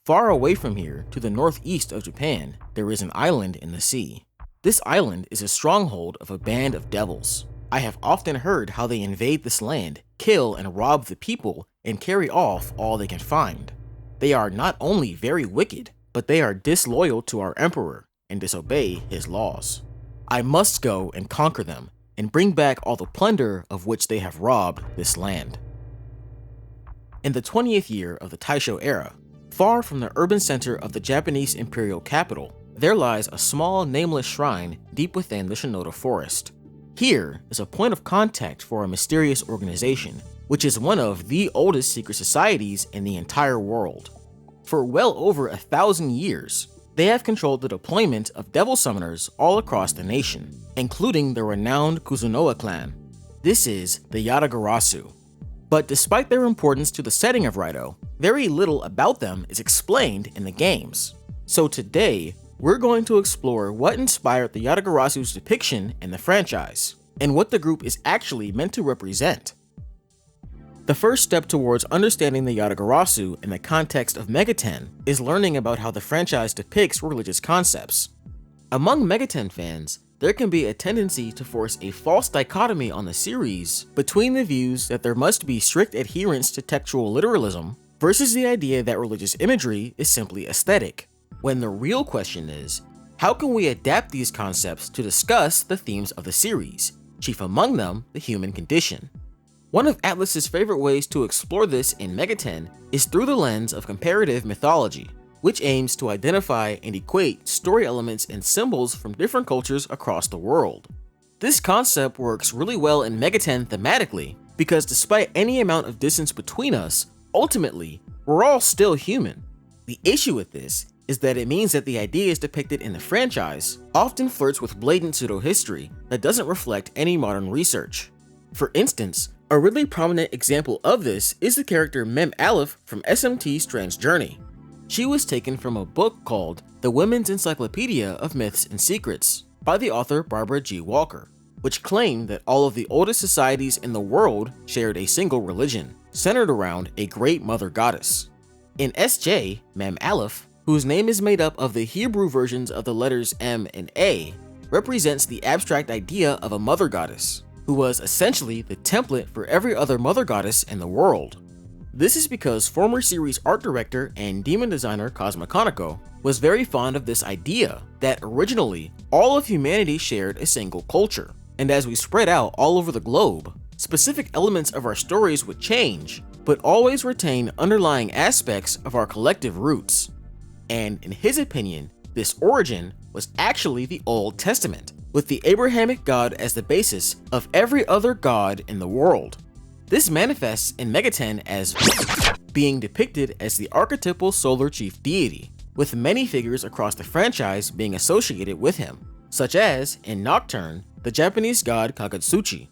Far away from here, to the northeast of Japan, there is an island in the sea. This island is a stronghold of a band of devils. I have often heard how they invade this land, kill and rob the people, and carry off all they can find. They are not only very wicked, but they are disloyal to our emperor and disobey his laws. I must go and conquer them, and bring back all the plunder of which they have robbed this land. In the 20th year of the Taisho era, far from the urban center of the Japanese Imperial Capital, there lies a small nameless shrine deep within the Shinoda forest. Here is a point of contact for a mysterious organization, which is one of the oldest secret societies in the entire world. For well over 1,000 years, they have controlled the deployment of devil summoners all across the nation, including the renowned Kuzunoha clan. This is the Yatagarasu. But despite their importance to the setting of Raidou, very little about them is explained in the games. So today, we're going to explore what inspired the Yatagarasu's depiction in the franchise, and what the group is actually meant to represent. The first step towards understanding the Yatagarasu in the context of Megaten is learning about how the franchise depicts religious concepts. Among Megaten fans, there can be a tendency to force a false dichotomy on the series between the views that there must be strict adherence to textual literalism versus the idea that religious imagery is simply aesthetic, when the real question is, how can we adapt these concepts to discuss the themes of the series, chief among them the human condition? One of Atlus's favorite ways to explore this in Megaten is through the lens of comparative mythology, which aims to identify and equate story elements and symbols from different cultures across the world. This concept works really well in Megaten thematically, because despite any amount of distance between us, ultimately, we're all still human. The issue with this is that it means that the ideas depicted in the franchise often flirts with blatant pseudo-history that doesn't reflect any modern research. For instance, a really prominent example of this is the character Mem Aleph from SMT Strange Journey. She was taken from a book called The Women's Encyclopedia of Myths and Secrets by the author Barbara G. Walker, which claimed that all of the oldest societies in the world shared a single religion, centered around a great mother goddess. In SJ, Mem Aleph, whose name is made up of the Hebrew versions of the letters M and A, represents the abstract idea of a mother goddess, who was essentially the template for every other mother goddess in the world. This is because former series art director and demon designer Cosmo Kaneko was very fond of this idea that originally all of humanity shared a single culture, and as we spread out all over the globe, specific elements of our stories would change, but always retain underlying aspects of our collective roots. And in his opinion, this origin was actually the Old Testament, with the Abrahamic God as the basis of every other god in the world. This manifests in Megaten as being depicted as the archetypal solar chief deity, with many figures across the franchise being associated with him, such as, in Nocturne, the Japanese god Kagutsuchi.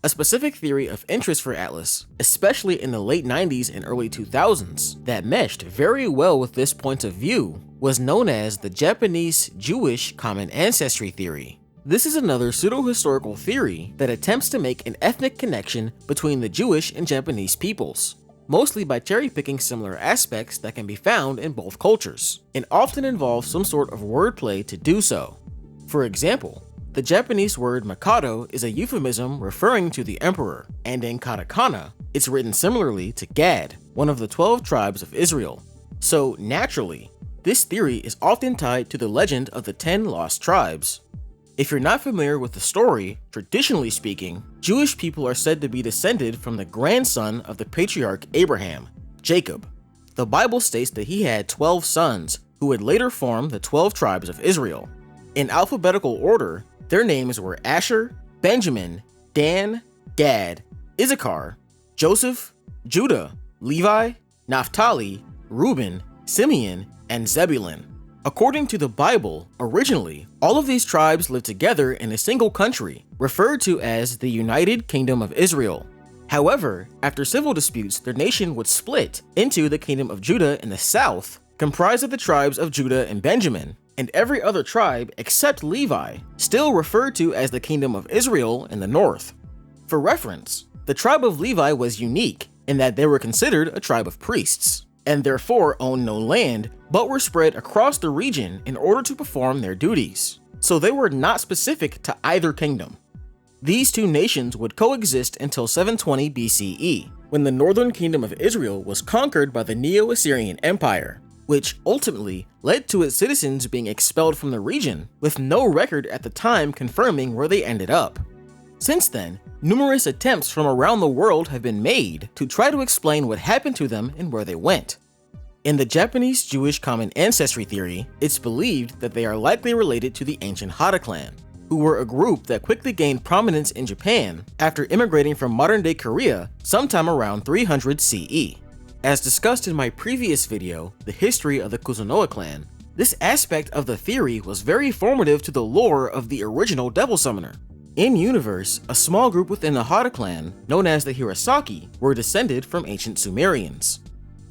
A specific theory of interest for Atlus, especially in the late 90s and early 2000s, that meshed very well with this point of view was known as the Japanese Jewish common ancestry theory. This is another pseudo-historical theory that attempts to make an ethnic connection between the Jewish and Japanese peoples, mostly by cherry-picking similar aspects that can be found in both cultures, and often involves some sort of wordplay to do so. For example, the Japanese word Mikado is a euphemism referring to the emperor, and in katakana, it's written similarly to Gad, one of the 12 tribes of Israel. So naturally, this theory is often tied to the legend of the 10 lost tribes. If you're not familiar with the story, traditionally speaking, Jewish people are said to be descended from the grandson of the patriarch Abraham, Jacob. The Bible states that he had 12 sons who would later form the 12 tribes of Israel. In alphabetical order, their names were Asher, Benjamin, Dan, Gad, Issachar, Joseph, Judah, Levi, Naphtali, Reuben, Simeon, and Zebulun. According to the Bible, originally, all of these tribes lived together in a single country, referred to as the United Kingdom of Israel. However, after civil disputes, their nation would split into the Kingdom of Judah in the south, comprised of the tribes of Judah and Benjamin, and every other tribe except Levi, still referred to as the Kingdom of Israel in the north. For reference, the tribe of Levi was unique in that they were considered a tribe of priests. and therefore owned no land, but were spread across the region in order to perform their duties. So they were not specific to either kingdom. These two nations would coexist until 720 BCE, when the northern kingdom of Israel was conquered by the Neo-Assyrian Empire, which ultimately led to its citizens being expelled from the region, with no record at the time confirming where they ended up. Since then, numerous attempts from around the world have been made to try to explain what happened to them and where they went. In the Japanese Jewish Common Ancestry theory, it's believed that they are likely related to the ancient Hada clan, who were a group that quickly gained prominence in Japan after immigrating from modern-day Korea sometime around 300 CE. As discussed in my previous video, The History of the Kuzunoha clan, this aspect of the theory was very formative to the lore of the original Devil Summoner. In-universe, a small group within the Hada clan, known as the Hirosaki, were descended from ancient Sumerians.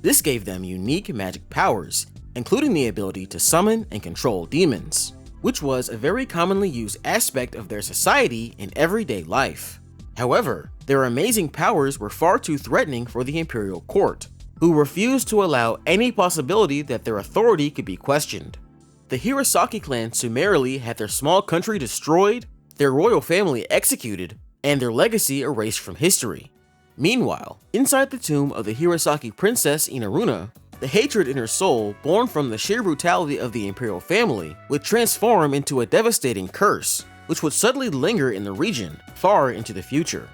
This gave them unique magic powers, including the ability to summon and control demons, which was a very commonly used aspect of their society in everyday life. However, their amazing powers were far too threatening for the imperial court, who refused to allow any possibility that their authority could be questioned. The Hirosaki clan summarily had their small country destroyed, their royal family executed, and their legacy erased from history. Meanwhile, inside the tomb of the Hirosaki princess Inaruna, the hatred in her soul, born from the sheer brutality of the imperial family, would transform into a devastating curse, which would suddenly linger in the region far into the future.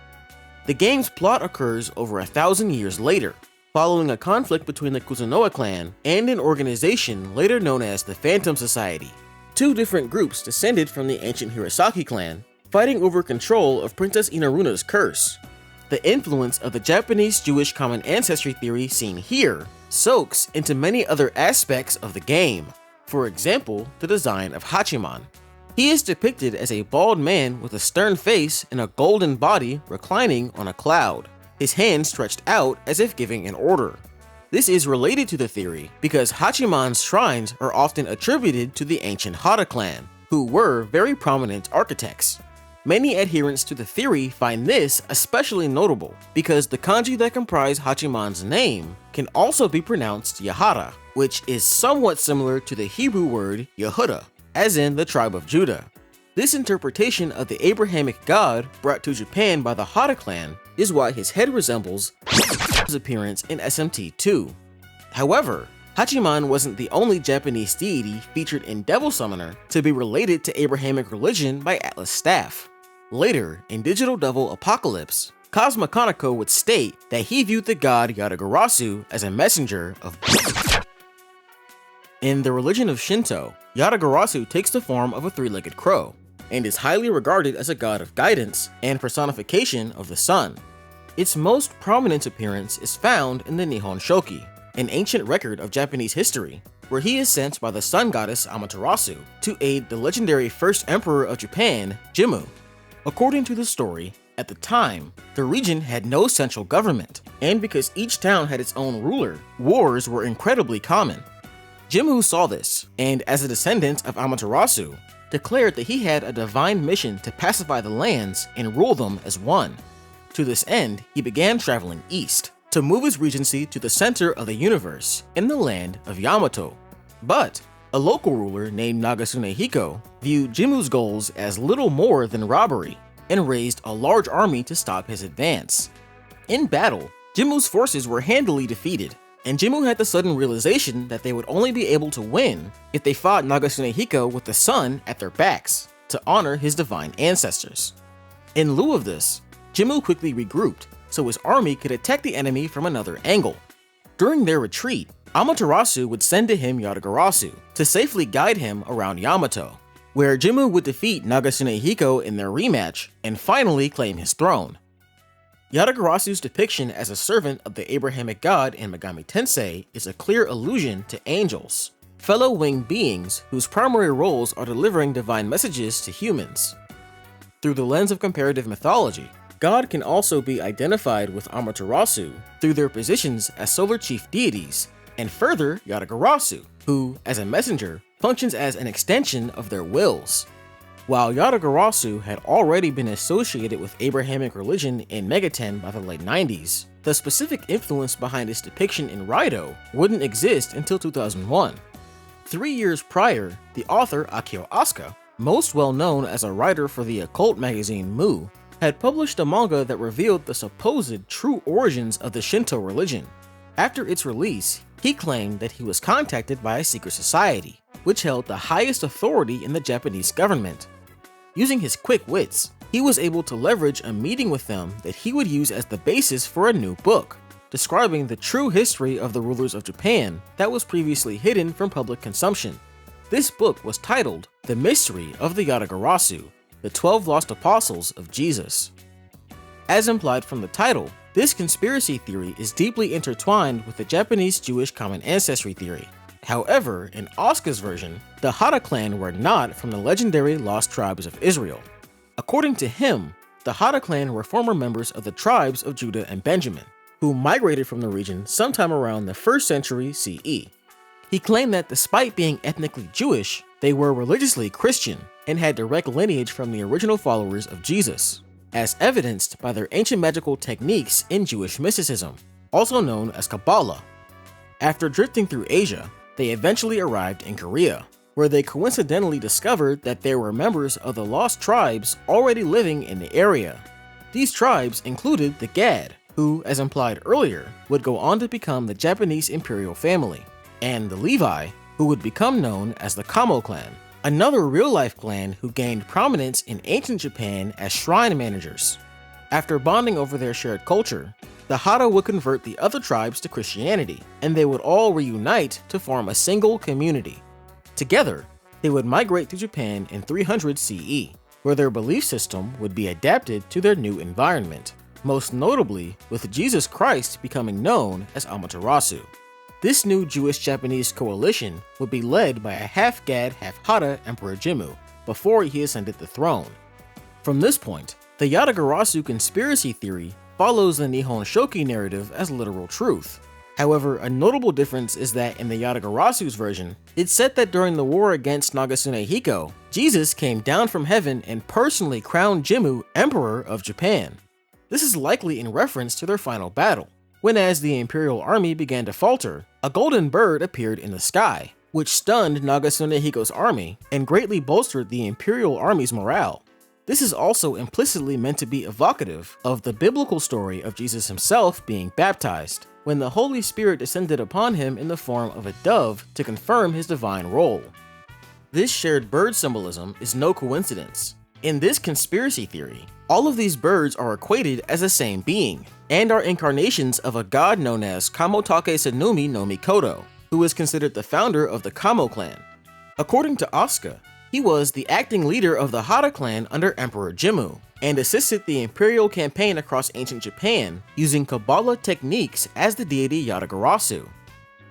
The game's plot occurs over 1,000 years later, following a conflict between the Kuzunoha clan and an organization later known as the Phantom Society. Two different groups descended from the ancient Hirosaki clan, fighting over control of Princess Inaruna's curse. The influence of the Japanese Jewish Common Ancestry theory seen here soaks into many other aspects of the game. For example, the design of Hachiman. He is depicted as a bald man with a stern face and a golden body reclining on a cloud, his hands stretched out as if giving an order. This is related to the theory because Hachiman's shrines are often attributed to the ancient Hada clan, who were very prominent architects. Many adherents to the theory find this especially notable because the kanji that comprise Hachiman's name can also be pronounced Yahara, which is somewhat similar to the Hebrew word Yehuda, as in the tribe of Judah. This interpretation of the Abrahamic god brought to Japan by the Hada clan is why his head resembles his appearance in SMT2. However, Hachiman wasn't the only Japanese deity featured in Devil Summoner to be related to Abrahamic religion by Atlas Staff. Later, in Digital Devil Apocalypse, Cosma Kaneko would state that he viewed the god Yatagarasu as a messenger of. In the religion of Shinto, Yatagarasu takes the form of a three-legged crow, and is highly regarded as a god of guidance and personification of the sun. Its most prominent appearance is found in the Nihon Shoki, an ancient record of Japanese history, where he is sent by the sun goddess Amaterasu to aid the legendary first emperor of Japan, Jimmu. According to the story, at the time, the region had no central government, and because each town had its own ruler, wars were incredibly common. Jimmu saw this, and as a descendant of Amaterasu, declared that he had a divine mission to pacify the lands and rule them as one. To this end, he began traveling east, to move his regency to the center of the universe, in the land of Yamato. But a local ruler named Nagasune Hiko viewed Jimmu's goals as little more than robbery, and raised a large army to stop his advance. In battle, Jimmu's forces were handily defeated, and Jimmu had the sudden realization that they would only be able to win if they fought Nagasune Hiko with the sun at their backs, to honor his divine ancestors. In lieu of this, Jimmu quickly regrouped, so his army could attack the enemy from another angle. During their retreat, Amaterasu would send to him Yatagarasu to safely guide him around Yamato, where Jimmu would defeat Nagasune Hiko in their rematch and finally claim his throne. Yatagarasu's depiction as a servant of the Abrahamic god in Megami Tensei is a clear allusion to angels, fellow winged beings whose primary roles are delivering divine messages to humans. Through the lens of comparative mythology, God can also be identified with Amaterasu through their positions as solar chief deities, and further Yatagarasu, who, as a messenger, functions as an extension of their wills. While Yatagarasu had already been associated with Abrahamic religion in Megaten by the late 90s, the specific influence behind its depiction in Raidou wouldn't exist until 2001. 3 years prior, the author Akio Asuka, most well known as a writer for the occult magazine Mu, had published a manga that revealed the supposed true origins of the Shinto religion. After its release, he claimed that he was contacted by a secret society, which held the highest authority in the Japanese government. Using his quick wits, he was able to leverage a meeting with them that he would use as the basis for a new book, describing the true history of the rulers of Japan that was previously hidden from public consumption. This book was titled The Mystery of the Yatagarasu, the 12 Lost Apostles of Jesus. As implied from the title, this conspiracy theory is deeply intertwined with the Japanese Jewish common ancestry theory. However, in Asuka's version, the Hara clan were not from the legendary lost tribes of Israel. According to him, the Hara clan were former members of the tribes of Judah and Benjamin, who migrated from the region sometime around the 1st century CE. He claimed that despite being ethnically Jewish, they were religiously Christian and had direct lineage from the original followers of Jesus, as evidenced by their ancient magical techniques in Jewish mysticism, also known as Kabbalah. After drifting through Asia, they eventually arrived in Korea, where they coincidentally discovered that there were members of the lost tribes already living in the area. These tribes included the Gad, who, as implied earlier, would go on to become the Japanese Imperial family, and the Levi, who would become known as the Kamo clan, another real-life clan who gained prominence in ancient Japan as shrine managers. After bonding over their shared culture, the Hara would convert the other tribes to Christianity, and they would all reunite to form a single community. Together, they would migrate to Japan in 300 CE, where their belief system would be adapted to their new environment, most notably with Jesus Christ becoming known as Amaterasu. This new Jewish-Japanese coalition would be led by a half-Gad, half-Hara Emperor Jimmu, before he ascended the throne. From this point, the Yatagarasu conspiracy theory follows the Nihon Shoki narrative as literal truth. However, a notable difference is that in the Yatagarasu's version, it's said that during the war against Nagasune Hiko, Jesus came down from heaven and personally crowned Jimmu Emperor of Japan. This is likely in reference to their final battle, when as the Imperial army began to falter, a golden bird appeared in the sky, which stunned Nagasune Hiko's army and greatly bolstered the Imperial army's morale. This is also implicitly meant to be evocative of the biblical story of Jesus himself being baptized, when the Holy Spirit descended upon him in the form of a dove to confirm his divine role. This shared bird symbolism is no coincidence. In this conspiracy theory, all of these birds are equated as the same being, and are incarnations of a god known as Kamotake Sanumi no Mikoto, who is considered the founder of the Kamo clan. According to Asuka, he was the acting leader of the Hara clan under Emperor Jimmu, and assisted the imperial campaign across ancient Japan using Kabbalah techniques as the deity Yatagarasu.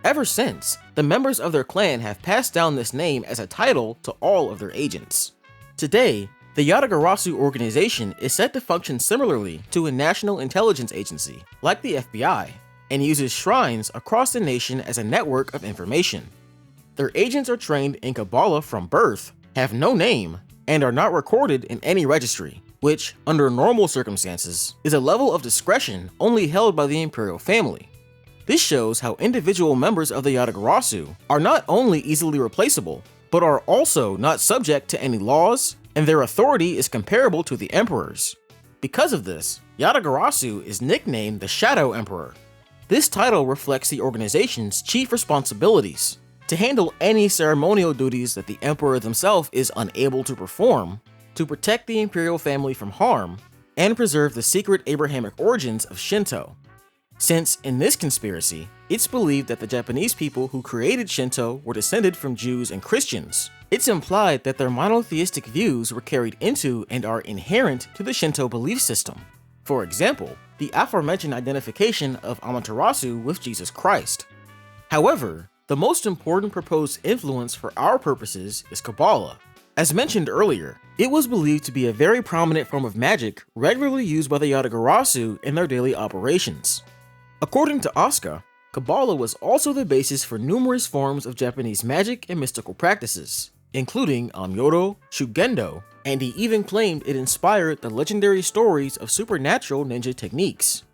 Ever since, the members of their clan have passed down this name as a title to all of their agents. Today, the Yatagarasu organization is said to function similarly to a national intelligence agency, like the FBI, and uses shrines across the nation as a network of information. Their agents are trained in Kabbalah from birth, have no name, and are not recorded in any registry, which, under normal circumstances, is a level of discretion only held by the imperial family. This shows how individual members of the Yatagarasu are not only easily replaceable, but are also not subject to any laws, and their authority is comparable to the emperor's. Because of this, Yatagarasu is nicknamed the Shadow Emperor. This title reflects the organization's chief responsibilities: to handle any ceremonial duties that the emperor himself is unable to perform, to protect the imperial family from harm, and preserve the secret Abrahamic origins of Shinto. Since, in this conspiracy, it's believed that the Japanese people who created Shinto were descended from Jews and Christians, it's implied that their monotheistic views were carried into and are inherent to the Shinto belief system. For example, the aforementioned identification of Amaterasu with Jesus Christ. However, the most important proposed influence for our purposes is Kabbalah. As mentioned earlier, it was believed to be a very prominent form of magic regularly used by the Yatagarasu in their daily operations. According to Asuka, Kabbalah was also the basis for numerous forms of Japanese magic and mystical practices, including Amyodo, Shugendo, and he even claimed it inspired the legendary stories of supernatural ninja techniques.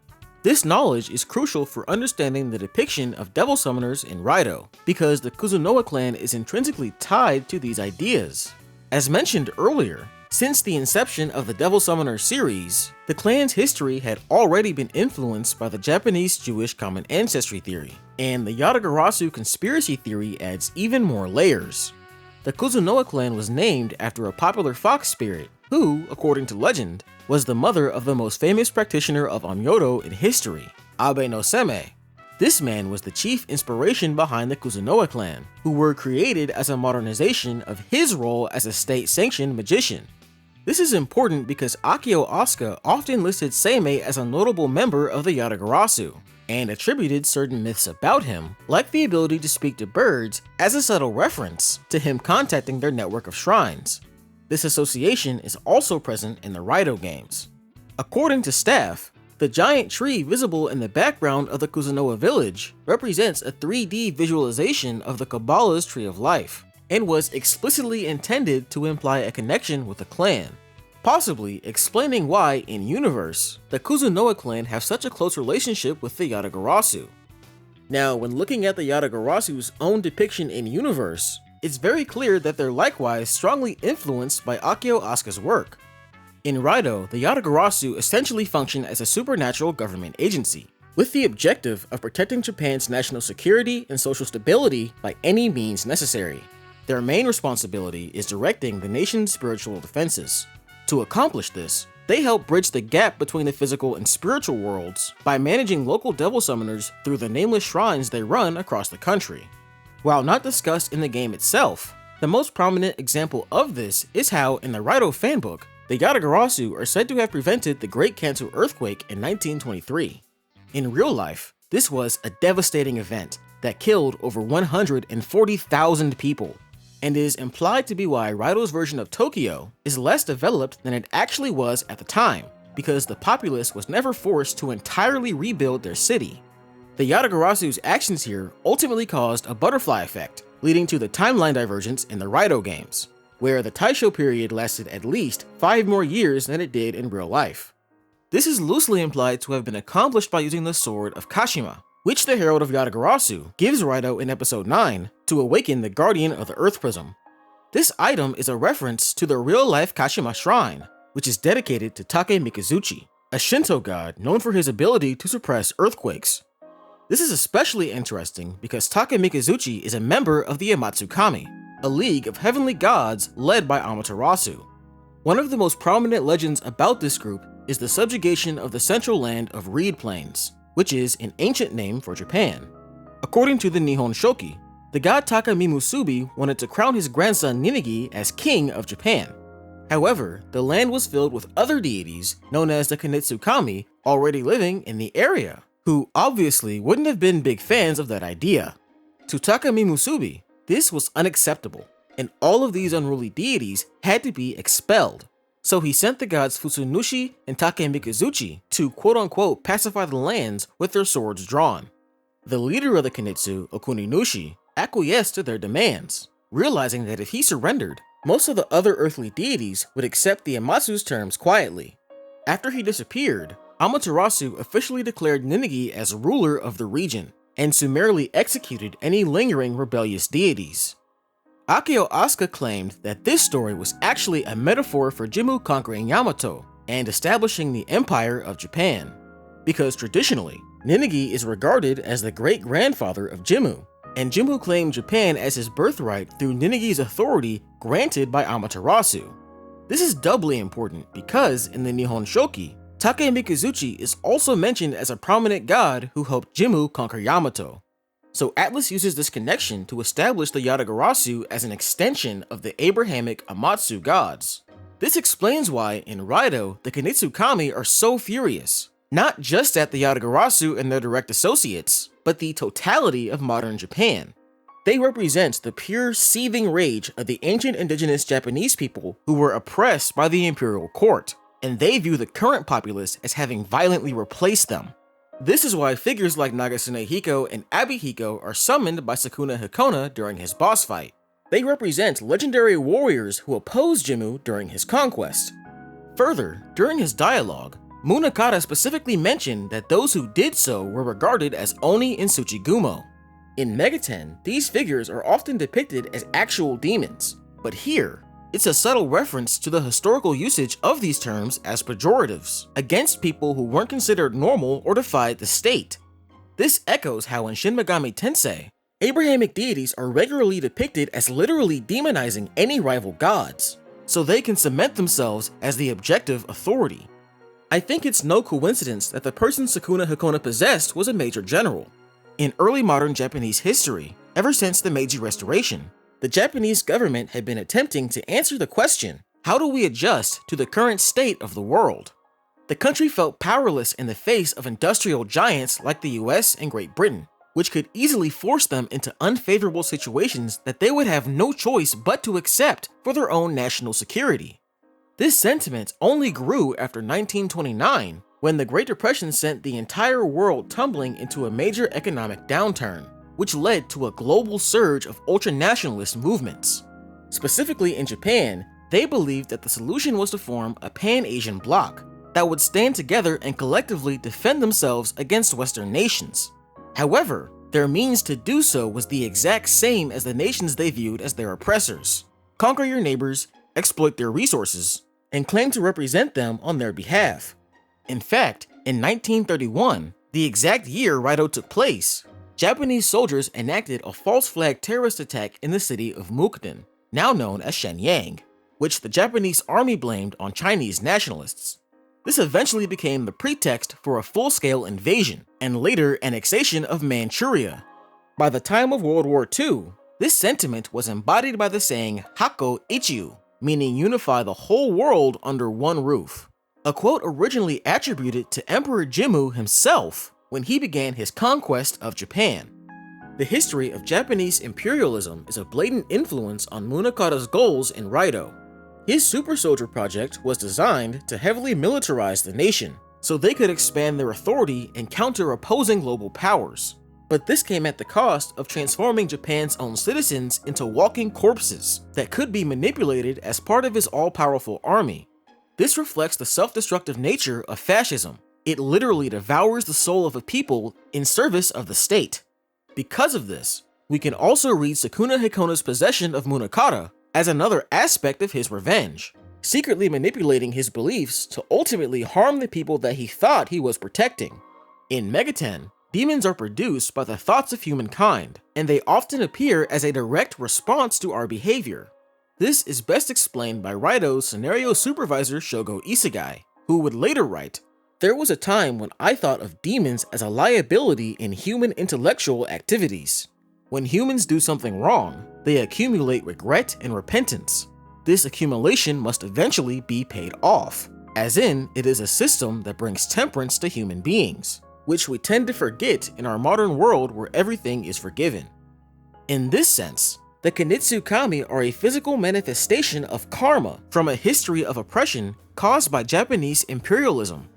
This knowledge is crucial for understanding the depiction of devil summoners in Raidou, because the Kuzunoha clan is intrinsically tied to these ideas. As mentioned earlier, since the inception of the Devil Summoner series, the clan's history had already been influenced by the Japanese Jewish common ancestry theory, and the Yatagarasu conspiracy theory adds even more layers. The Kuzunoha clan was named after a popular fox spirit who, according to legend, was the mother of the most famous practitioner of Amyodo in history, Abe no Seme. This man was the chief inspiration behind the Kuzunoha clan, who were created as a modernization of his role as a state-sanctioned magician. This is important because Akio Asuka often listed Seimei as a notable member of the Yatagarasu, and attributed certain myths about him, like the ability to speak to birds, as a subtle reference to him contacting their network of shrines. This association is also present in the Raidou games. According to staff, the giant tree visible in the background of the Kuzunoha village represents a 3D visualization of the Kabbalah's Tree of Life, and was explicitly intended to imply a connection with the clan, possibly explaining why, in-universe, the Kuzunoha clan have such a close relationship with the Yatagarasu. Now, when looking at the Yatagarasu's own depiction in-universe, it's very clear that they're likewise strongly influenced by Akio Asuka's work. In Raidou, the Yatagarasu essentially function as a supernatural government agency, with the objective of protecting Japan's national security and social stability by any means necessary. Their main responsibility is directing the nation's spiritual defenses. To accomplish this, they help bridge the gap between the physical and spiritual worlds by managing local devil summoners through the nameless shrines they run across the country. While not discussed in the game itself, the most prominent example of this is how, in the Raidou fanbook, the Yatagarasu are said to have prevented the Great Kanto earthquake in 1923. In real life, this was a devastating event that killed over 140,000 people, and is implied to be why Raidou's version of Tokyo is less developed than it actually was at the time, because the populace was never forced to entirely rebuild their city. The Yatagarasu's actions here ultimately caused a butterfly effect, leading to the timeline divergence in the Raidou games, where the Taisho period lasted at least 5 more years than it did in real life. This is loosely implied to have been accomplished by using the Sword of Kashima, which the Herald of Yatagarasu gives Raidou in episode 9 to awaken the Guardian of the Earth Prism. This item is a reference to the real-life Kashima Shrine, which is dedicated to Take Mikazuchi, a Shinto god known for his ability to suppress earthquakes. This is especially interesting because Take Mikazuchi is a member of the Amatsukami, a league of heavenly gods led by Amaterasu. One of the most prominent legends about this group is the subjugation of the central land of Reed Plains, which is an ancient name for Japan. According to the Nihon Shoki, the god Takami Musubi wanted to crown his grandson Ninigi as king of Japan. However, the land was filled with other deities known as the Kanetsukami already living in the area, who obviously wouldn't have been big fans of that idea. To Takami Musubi, this was unacceptable, and all of these unruly deities had to be expelled. So he sent the gods Fusunushi and Take Mikazuchi to quote-unquote pacify the lands with their swords drawn. The leader of the Kanetsu, Okuninushi, acquiesced to their demands, realizing that if he surrendered, most of the other earthly deities would accept the Amatsu's terms quietly. After he disappeared, Amaterasu officially declared Ninigi as ruler of the region, and summarily executed any lingering rebellious deities. Akio Asuka claimed that this story was actually a metaphor for Jimmu conquering Yamato and establishing the Empire of Japan, because traditionally, Ninigi is regarded as the great-grandfather of Jimmu, and Jimmu claimed Japan as his birthright through Ninigi's authority granted by Amaterasu. This is doubly important because in the Nihon Shoki, Take Mikazuchi is also mentioned as a prominent god who helped Jimmu conquer Yamato. So Atlas uses this connection to establish the Yatagarasu as an extension of the Abrahamic Amatsu gods. This explains why, in Raidou, the Kanetsukami are so furious, not just at the Yatagarasu and their direct associates, but the totality of modern Japan. They represent the pure, seething rage of the ancient indigenous Japanese people who were oppressed by the imperial court, and they view the current populace as having violently replaced them. This is why figures like Nagasune Hiko and Abi Hiko are summoned by Sukuna Hikona during his boss fight. They represent legendary warriors who opposed Jimmu during his conquest. Further, during his dialogue, Munakata specifically mentioned that those who did so were regarded as Oni and Tsuchigumo. In Megaten, these figures are often depicted as actual demons, but here, it's a subtle reference to the historical usage of these terms as pejoratives against people who weren't considered normal or defied the state. This echoes how in Shin Megami Tensei, Abrahamic deities are regularly depicted as literally demonizing any rival gods, so they can cement themselves as the objective authority. I think it's no coincidence that the person Sukuna Hakona possessed was a major general. In early modern Japanese history, ever since the Meiji Restoration, the Japanese government had been attempting to answer the question, how do we adjust to the current state of the world? The country felt powerless in the face of industrial giants like the US and Great Britain, which could easily force them into unfavorable situations that they would have no choice but to accept for their own national security. This sentiment only grew after 1929, when the Great Depression sent the entire world tumbling into a major economic downturn, which led to a global surge of ultranationalist movements. Specifically in Japan, they believed that the solution was to form a pan-Asian bloc that would stand together and collectively defend themselves against Western nations. However, their means to do so was the exact same as the nations they viewed as their oppressors: conquer your neighbors, exploit their resources, and claim to represent them on their behalf. In fact, in 1931, the exact year Raidou took place, Japanese soldiers enacted a false flag terrorist attack in the city of Mukden, now known as Shenyang, which the Japanese army blamed on Chinese nationalists. This eventually became the pretext for a full-scale invasion, and later annexation of Manchuria. By the time of World War II, this sentiment was embodied by the saying Hakko Ichiu, meaning unify the whole world under one roof, a quote originally attributed to Emperor Jimmu himself when he began his conquest of Japan. The history of Japanese imperialism is a blatant influence on Munakata's goals in Raidou. His super soldier project was designed to heavily militarize the nation, so they could expand their authority and counter opposing global powers. But this came at the cost of transforming Japan's own citizens into walking corpses that could be manipulated as part of his all-powerful army. This reflects the self-destructive nature of fascism. It literally devours the soul of a people in service of the state. Because of this, we can also read Sukuna Hakona's possession of Munakata as another aspect of his revenge, secretly manipulating his beliefs to ultimately harm the people that he thought he was protecting. In Megaten, demons are produced by the thoughts of humankind, and they often appear as a direct response to our behavior. This is best explained by Raidou's scenario supervisor Shogo Isegai, who would later write, "There was a time when I thought of demons as a liability in human intellectual activities. When humans do something wrong, they accumulate regret and repentance. This accumulation must eventually be paid off, as in, it is a system that brings temperance to human beings, which we tend to forget in our modern world where everything is forgiven." In this sense, the Kanitsu Kami are a physical manifestation of karma from a history of oppression caused by Japanese imperialism.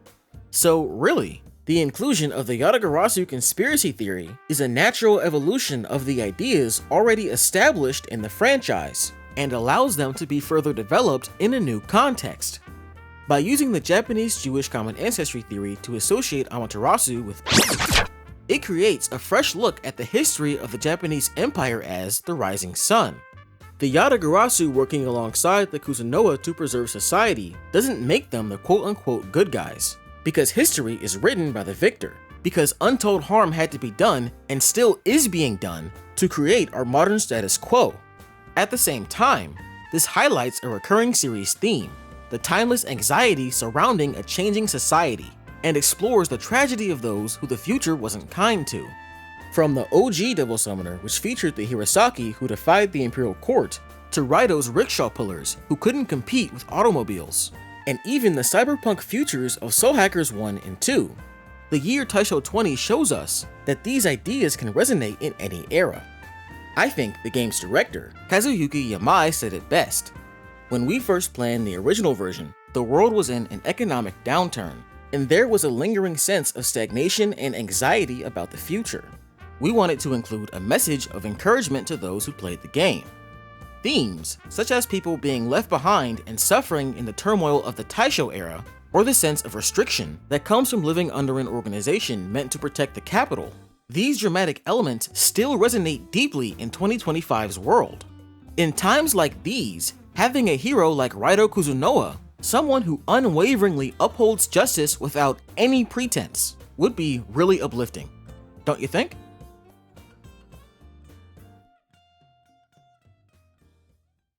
So really, the inclusion of the Yatagarasu conspiracy theory is a natural evolution of the ideas already established in the franchise, and allows them to be further developed in a new context. By using the Japanese Jewish common ancestry theory to associate Amaterasu with it creates a fresh look at the history of the Japanese Empire as the rising sun. The Yatagarasu working alongside the Kuzunoha to preserve society doesn't make them the quote-unquote good guys, because history is written by the victor, because untold harm had to be done and still is being done to create our modern status quo. At the same time, this highlights a recurring series theme, the timeless anxiety surrounding a changing society, and explores the tragedy of those who the future wasn't kind to. From the OG Devil Summoner, which featured the Hirosaki who defied the Imperial Court, to Raidou's rickshaw pullers who couldn't compete with automobiles, and even the cyberpunk futures of Soul Hackers 1 and 2. The year Taisho 20 shows us that these ideas can resonate in any era. I think the game's director, Kazuyuki Yamai, said it best. When we first planned the original version, the world was in an economic downturn, and there was a lingering sense of stagnation and anxiety about the future. We wanted to include a message of encouragement to those who played the game. Themes, such as people being left behind and suffering in the turmoil of the Taisho era, or the sense of restriction that comes from living under an organization meant to protect the capital. These dramatic elements still resonate deeply in 2025's world. In times like these, having a hero like Raidou Kuzunoha, someone who unwaveringly upholds justice without any pretense, would be really uplifting. Don't you think?